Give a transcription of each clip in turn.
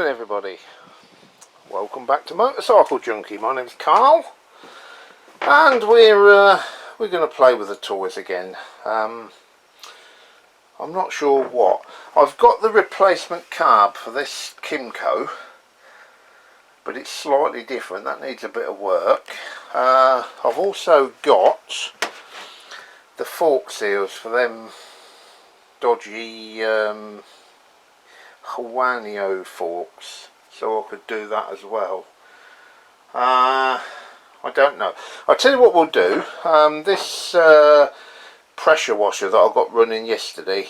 everybody, welcome back to Motorcycle Junkie. My name's Carl and we're going to play with the toys again. I'm not sure what. I've got the replacement carb for this Kimco, but it's slightly different. That needs a bit of work. I've also got the fork seals for them dodgy Huoniao forks, so I could do that as well. I don't know. I'll tell you what we'll do. This pressure washer that I got running yesterday,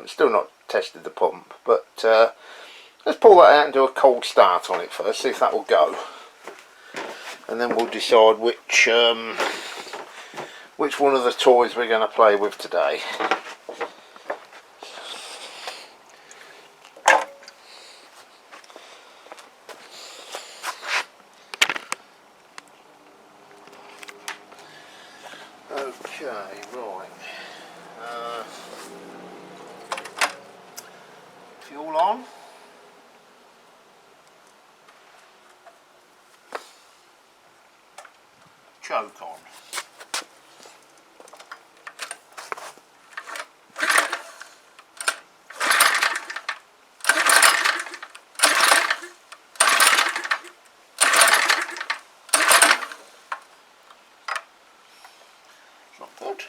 still not tested the pump, but let's pull that out and do a cold start on it first, see if that will go, and then we'll decide which one of the toys we're going to play with today. Okay, right. Fuel on. Choke on. Not good.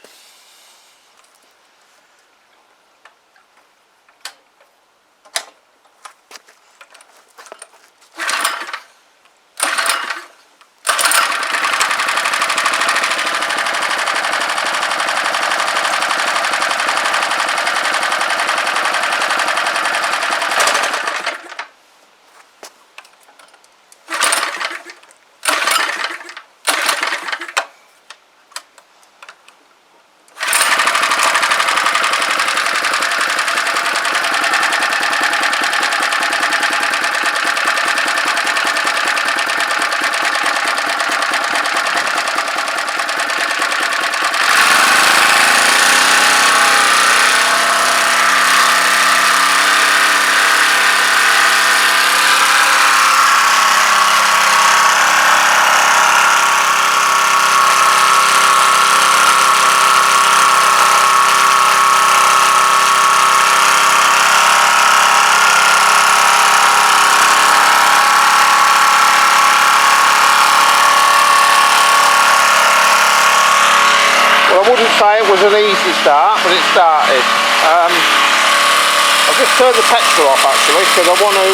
I wouldn't say it was an easy start, but it started. I've just turned the petrol off actually, because I want to.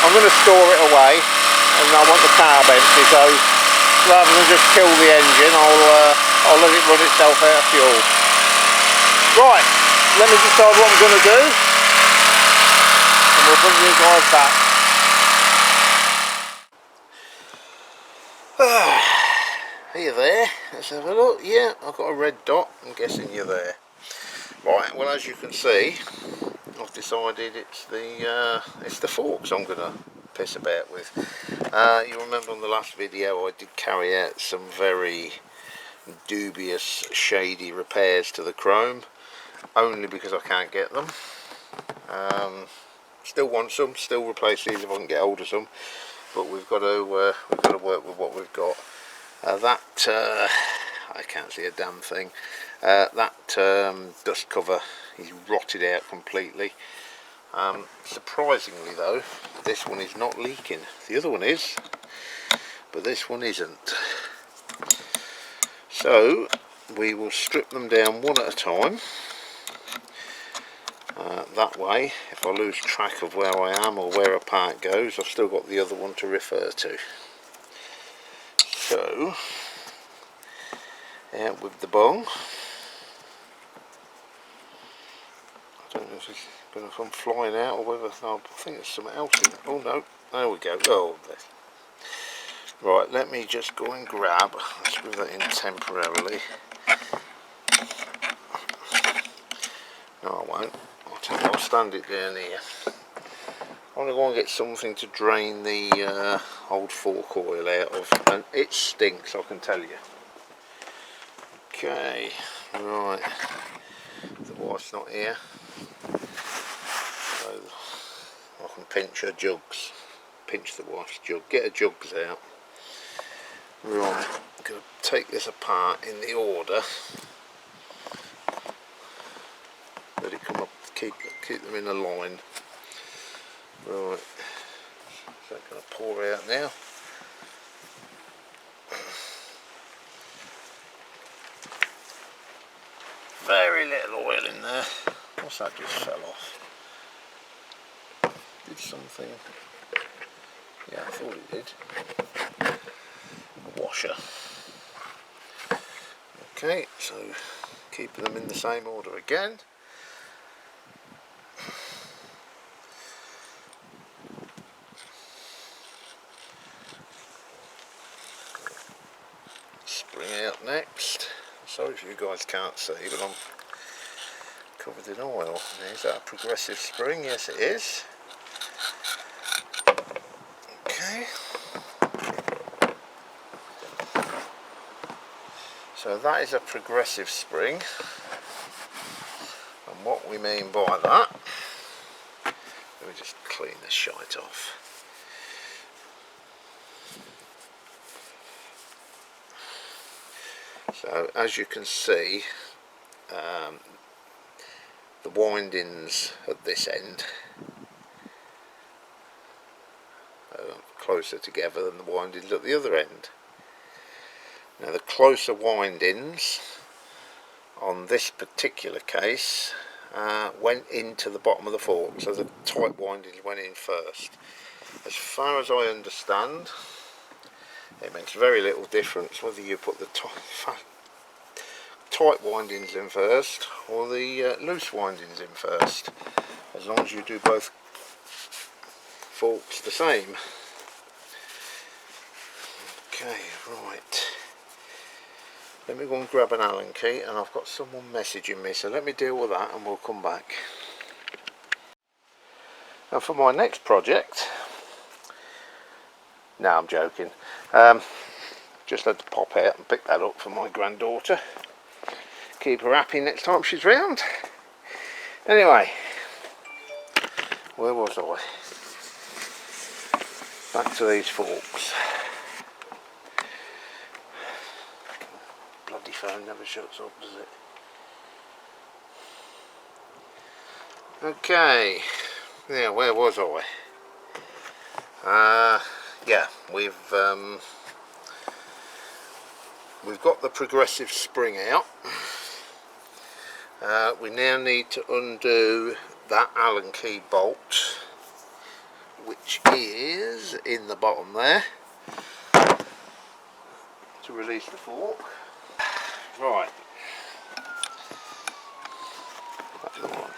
I'm going to store it away, and I want the carb empty. So rather than just kill the engine, I'll let it run itself out of fuel. Right, let me decide what I'm going to do, and we'll bring you guys back. Are you there? Let's have a look. Yeah, I've got a red dot. I'm guessing you're there. Right, well, as you can see, I've decided it's the forks I'm going to piss about with. You remember on the last video I did carry out some very dubious, shady repairs to the chrome, only because I can't get them. Still want some, still replace these if I can get hold of some, but we've got to work with what we've got. I can't see a damn thing. That dust cover is rotted out completely. Surprisingly though, this one is not leaking. The other one is, but this one isn't. So we will strip them down one at a time. That way, if I lose track of where I am or where a part goes, I've still got the other one to refer to. So, out with the bung. I don't know if it's going to come flying out or whether, no, I think there's something else in it. Oh no, there we go. Oh, there. Right, let me just go and grab, let's screw that in temporarily. No, I won't. I'll stand it down here. I want to go and get something to drain the old fork oil out of, and it stinks, I can tell you. Okay, right, the wife's not here, so I can pinch her jugs, pinch the wife's jug, get her jugs out. Right, I'm going to take this apart in the order. Let it come up, keep them in a line. Right, so I'm going to pour out now. Very little oil in there. What's that just fell off? Did something? Yeah, I thought it did. A washer. Okay, so keeping them in the same order again. Spring out next. Sorry if you guys can't see, but I'm covered in oil. Is that a progressive spring? Yes, it is. Okay. So that is a progressive spring. And what we mean by that, let me just clean this shite off. So as you can see, the windings at this end are closer together than the windings at the other end. Now the closer windings on this particular case went into the bottom of the fork, so the tight windings went in first. As far as I understand, it makes very little difference whether you put the tight windings in first or the loose windings in first, as long as you do both forks the same. Okay, right. Let me go and grab an Allen key, and I've got someone messaging me, so let me deal with that and we'll come back. Now for my next project, no, I'm joking, just had to pop out and pick that up for my granddaughter. Keep her happy next time she's round. Anyway, where was I? Back to these forks. Bloody phone never shuts up, does it? Okay, yeah, where was I? Yeah, we've got the progressive spring out. We now need to undo that Allen key bolt, which is in the bottom there, to release the fork. Right. That's the one.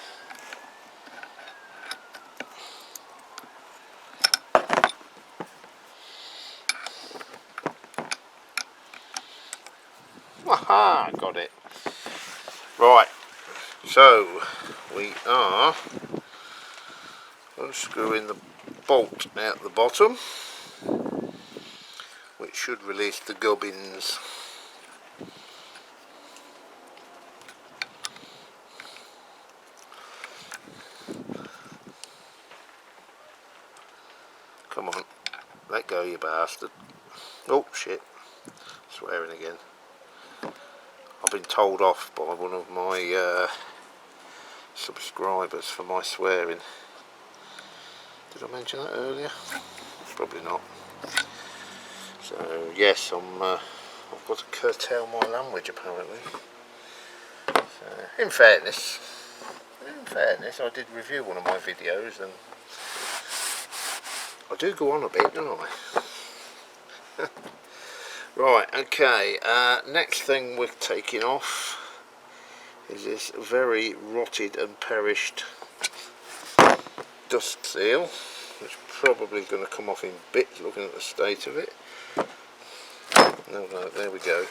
Aha, got it. Right, so we are unscrewing the bolt out the bottom, which should release the gubbins. Come on, let go, you bastard. Oh shit, swearing again. I've been told off by one of my subscribers for my swearing. Did I mention that earlier? Probably not. So yes, I've got to curtail my language apparently. So, in fairness, I did review one of my videos, and I do go on a bit, don't I? Right, okay, next thing we're taking off is this very rotted and perished dust seal, which is probably going to come off in bits looking at the state of it. No, there we go.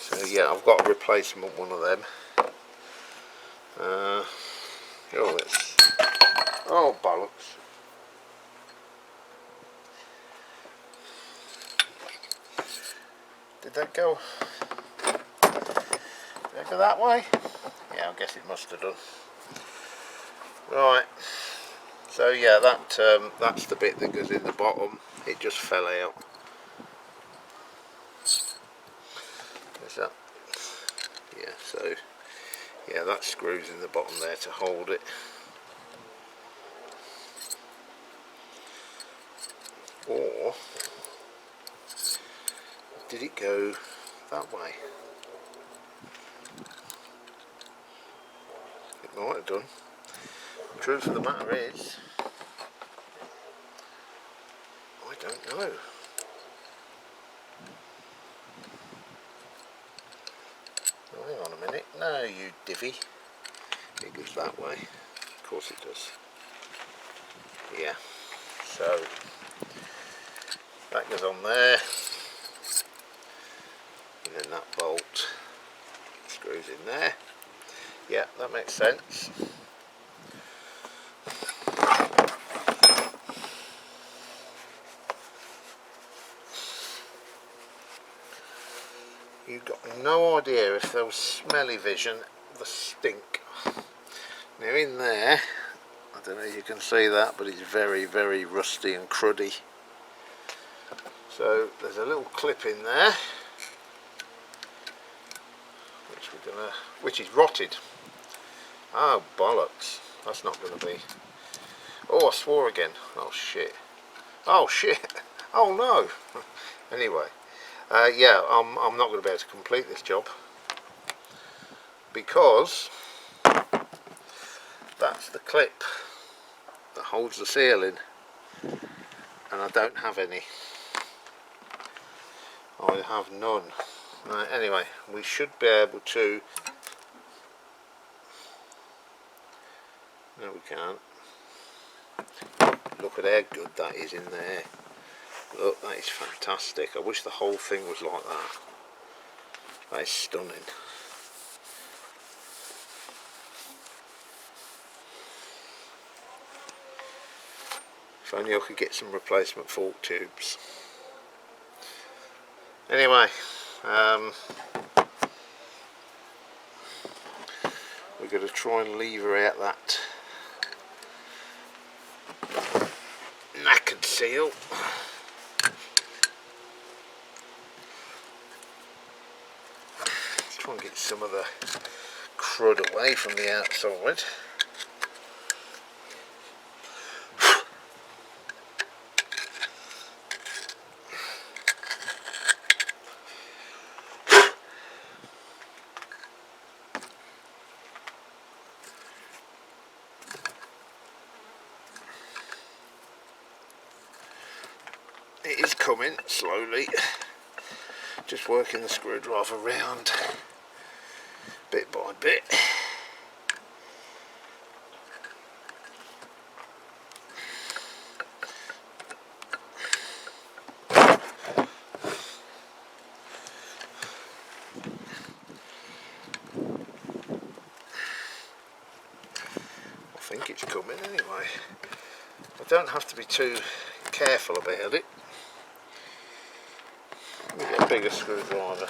So yeah, I've got a replacement one of them. Oh bollocks. Did that go that way? Yeah, I guess it must have done. Right, So yeah, that's the bit that goes in the bottom. It just fell out. Is that? Yeah, so yeah, that screws in the bottom there to hold it. Or did it go that way? It might have done. Truth of the matter is, I don't know. Oh, hang on a minute. No, you divvy. It goes that way. Of course it does. Yeah. So that goes on there. And then that bolt screws in there. Yeah, that makes sense. You've got no idea if there was smelly vision, the stink. Now in there, I don't know if you can see that, but it's very, very rusty and cruddy. So there's a little clip in there, which is rotted. Oh bollocks! That's not going to be. Oh, I swore again. Oh shit! Oh shit! Oh no! Anyway. Yeah, I'm not going to be able to complete this job because that's the clip that holds the seal in, and I don't have any. I have none. Anyway, we should be able to. No, we can't. Look at how good that is in there. Look, that is fantastic. I wish the whole thing was like that. That is stunning. If only I could get some replacement fork tubes. Anyway, we're going to try and lever out that knackered seal. Let's try and get some of the crud away from the outside. It is coming slowly, just working the screwdriver round bit by bit. I think it's coming anyway. I don't have to be too careful about it. Let me get a bigger screwdriver.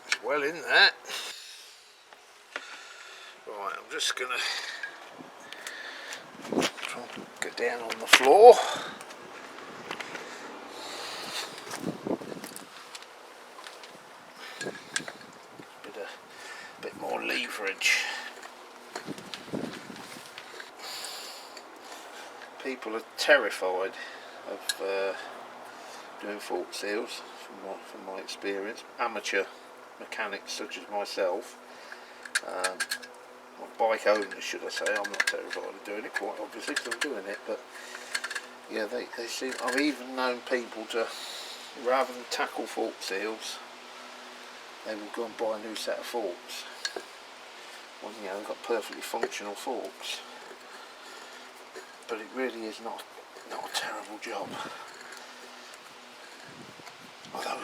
It's well in there. Right, I'm just gonna try and go down on the floor. Bit more leverage. People are terrified of doing fork seals, from my experience. Amateur mechanics such as myself, bike owners should I say. I'm not terrified of doing it, quite obviously, because I'm doing it, but yeah, they seem. I've even known people to, rather than tackle fork seals, they will go and buy a new set of forks. Well, you know, they've got perfectly functional forks, but it really is not a terrible job. Although,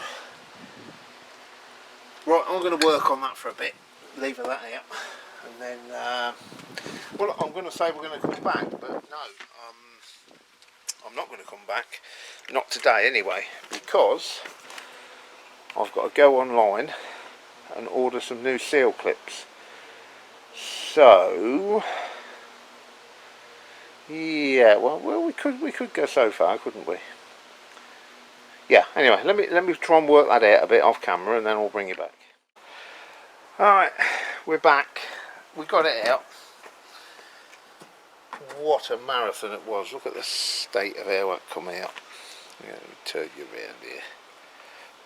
right, I'm going to work on that for a bit. Leave that out. and then well, I'm going to say we're going to come back, but no, I'm not going to come back, not today anyway, because I've got to go online and order some new seal clips. So yeah, well we could go so far, couldn't we? Yeah, anyway, let me try and work that out a bit off camera, and then I'll bring you back. Alright, we're back. We got it out. What a marathon it was. Look at the state of how it come out. Let me turn you around here.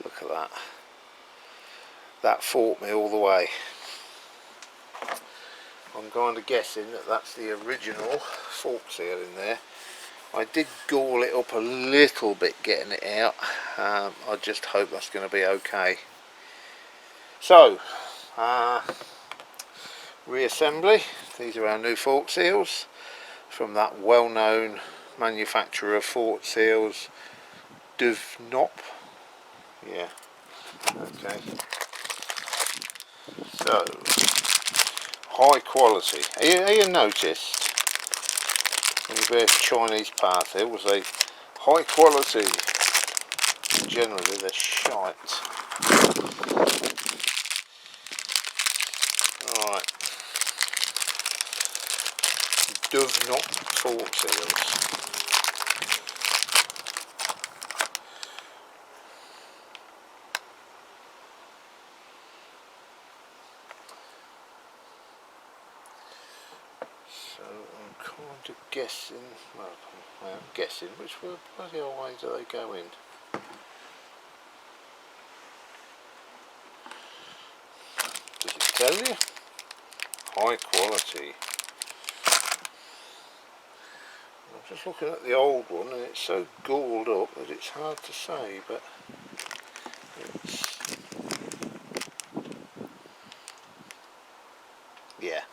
Look at that. That fought me all the way. I'm kind of guessing that that's the original fork seal in there. I did gall it up a little bit getting it out. I just hope that's going to be okay. So, reassembly. These are our new fork seals from that well-known manufacturer of fork seals, Huoniao. Yeah. Okay. So, high quality. Have you noticed? A bit of Chinese parts here was a high quality. Generally they're shite. Alright. Huoniao fork seals. So I'm kind of guessing, well I'm guessing which bloody old way do they go in? Does it tell you? High quality. I'm just looking at the old one and it's so galled up that it's hard to say, but it's, yeah,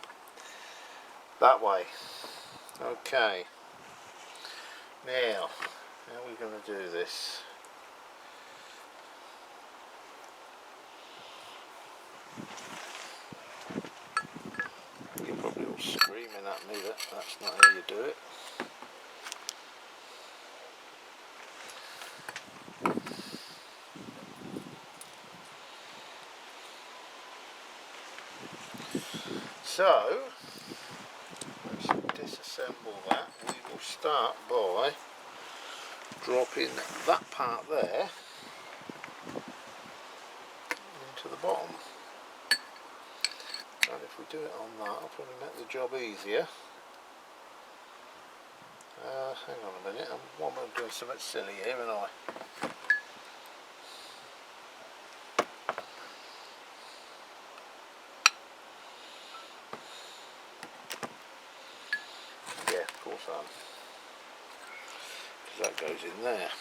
that way. Okay, now how are we going to do this? You're probably all screaming at me that that's not how you do it. So, let's disassemble that. We will start by dropping that part there into the bottom. And if we do it on that, I'll probably make the job easier. Hang on a minute, I'm doing something silly here, and yeah, of course I am, because that goes in there.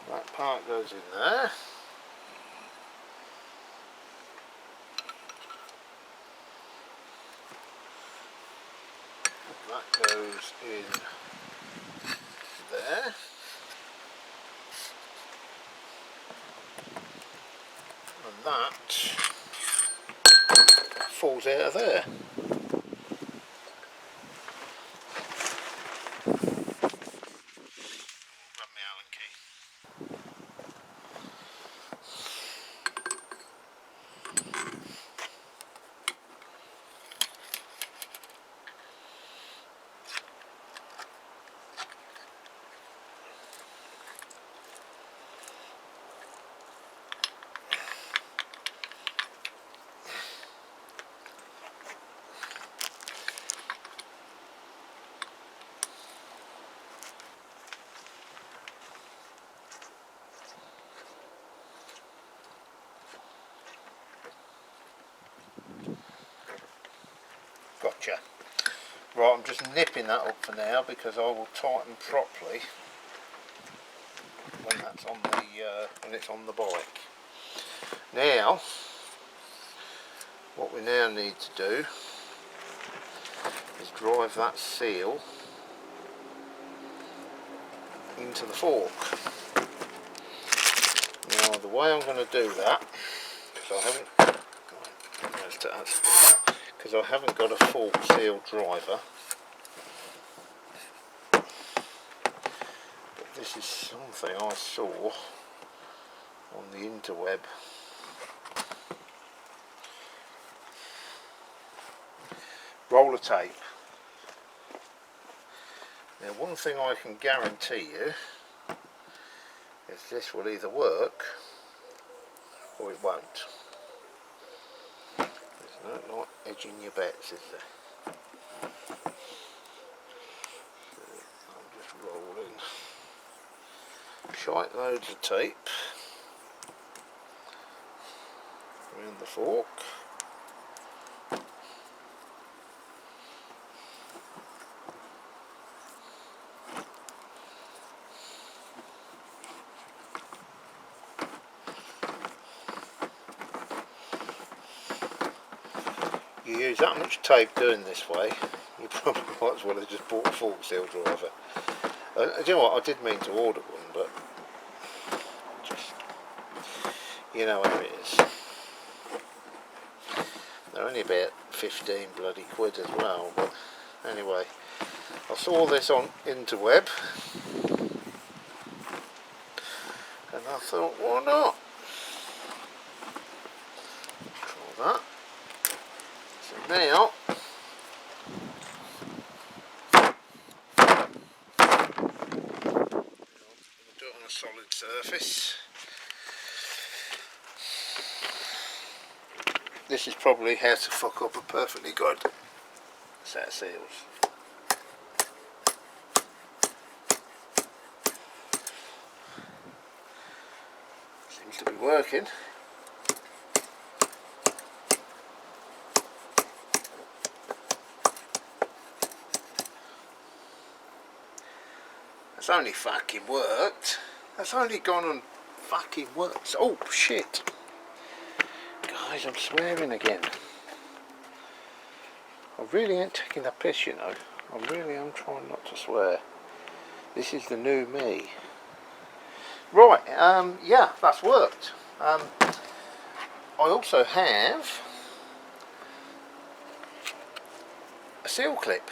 That part goes in there. That goes in there. And that falls out of there. Grab my Allen key. Gotcha. Right, I'm just nipping that up for now because I will tighten properly when that's on the when it's on the bike. Now, what we now need to do is drive that seal into the fork. Now the way I'm going to do that, because I haven't got a fork seal driver, but this is something I saw on the interweb. Roller tape. Now one thing I can guarantee you is this will either work or it won't. There's no like edging your bets, is there? I'm just rolling shite loads of tape around the fork. You use that much tape doing this way, you probably might as well have just bought a fork seal driver. Do you know what, I did mean to order one, but just, you know how it is. They're only about 15 bloody quid as well, but anyway, I saw this on interweb and I thought, why not? Try that. So now, do it on a solid surface. This is probably how to fuck up a perfectly good set of seals. Seems to be working. That's only fucking worked. That's only gone and fucking worked. Oh shit. Guys, I'm swearing again. I really ain't taking the piss, you know. I really am trying not to swear. This is the new me. Right, yeah, that's worked. I also have a seal clip,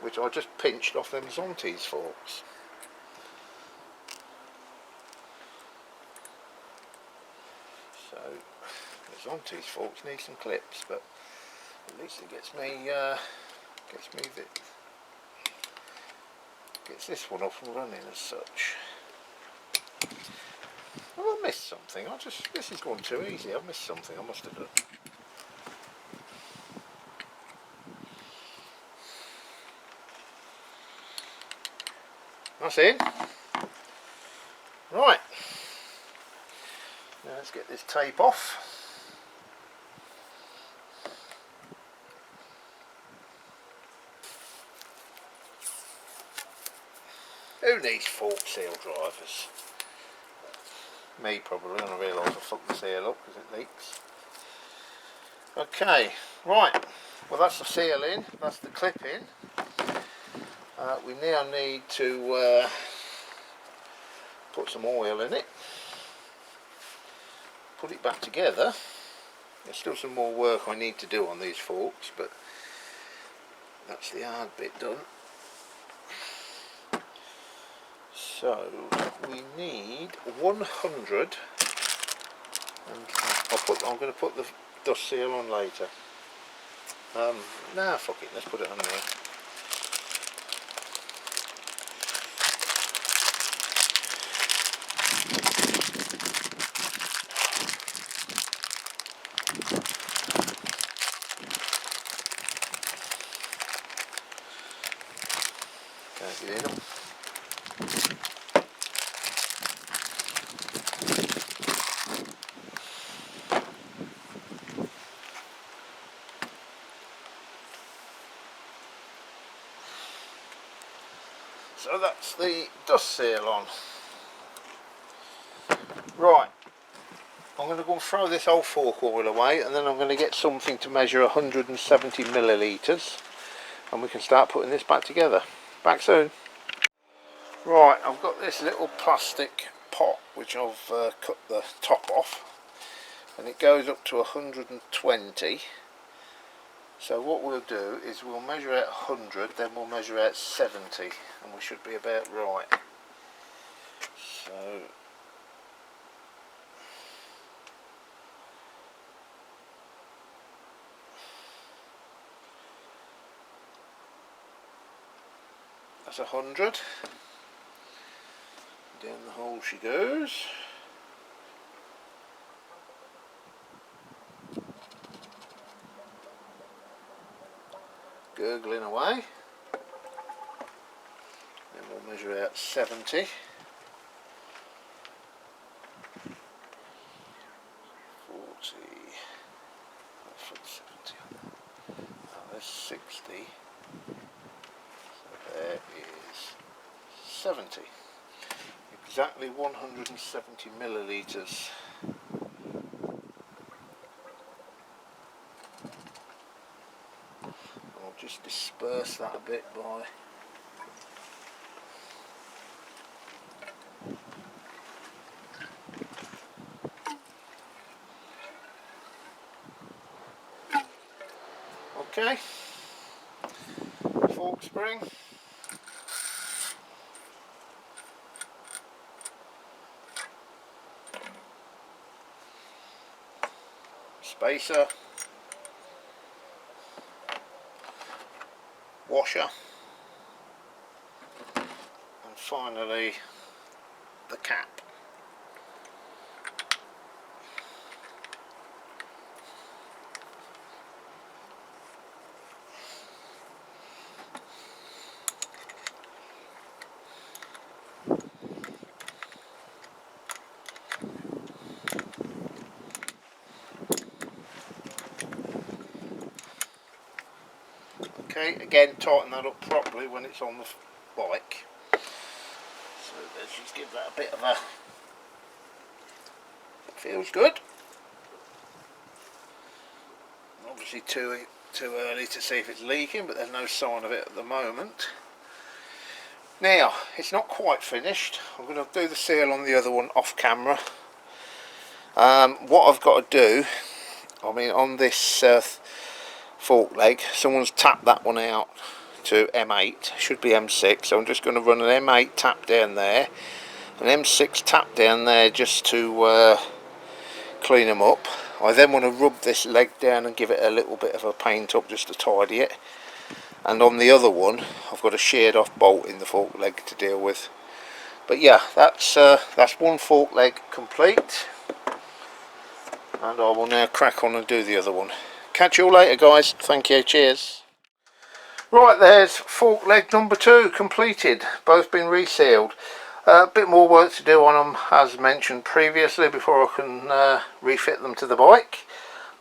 which I just pinched off them Zontes forks. So the Zontes forks need some clips, but at least it gets this one off and running as such. Have I missed something? This has gone too easy. I've missed something. I must have done. That's in. Right. Now let's get this tape off. Who needs fork seal drivers? Me probably, and I realise I fucked the seal up because it leaks. Okay, right. Well, that's the seal in, that's the clip in. We now need to put some oil in it, put it back together. There's still some more work I need to do on these forks, but that's the hard bit done. So we need 100, and I'm going to put the dust seal on later. Nah, fuck it, let's put it on there. Can't get in them. So that's the dust seal on. Right, I'm going to go and throw this old fork oil away, and then I'm going to get something to measure 170 millilitres, and we can start putting this back together. Back soon. Right, I've got this little plastic pot, which I've cut the top off, and it goes up to 120. So what we'll do is we'll measure out 100, then we'll measure out 70, and we should be about right. So that's 100. Down the hole she goes. Gurgling away. Then we'll measure out 70. 40. I'll put 70 on there. Oh, there's 60. So there is 70. Exactly 170 millilitres. I'll just disperse that a bit by okay. Fork spring. Spacer, washer, and finally the cap. Okay, again tighten that up properly when it's on the bike. So let's just give that a bit of a... Feels good. Obviously too early to see if it's leaking, but there's no sign of it at the moment. Now, it's not quite finished. I'm going to do the seal on the other one off camera. What I've got to do, I mean on this fork leg, someone's tapped that one out to M8, should be M6, so I'm just going to run an M8 tap down there, an M6 tap down there just to clean them up. I then want to rub this leg down and give it a little bit of a paint up just to tidy it, and on the other one I've got a sheared off bolt in the fork leg to deal with. But yeah, that's one fork leg complete, and I will now crack on and do the other one. Catch you all later guys, thank you, cheers. Right, there's fork leg number 2 completed, both been resealed. A bit more work to do on them as mentioned previously before I can refit them to the bike,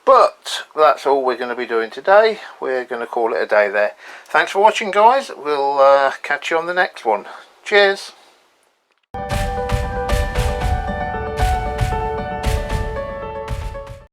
but that's all we're going to be doing today. We're going to call it a day there. Thanks for watching guys, we'll catch you on the next one. Cheers.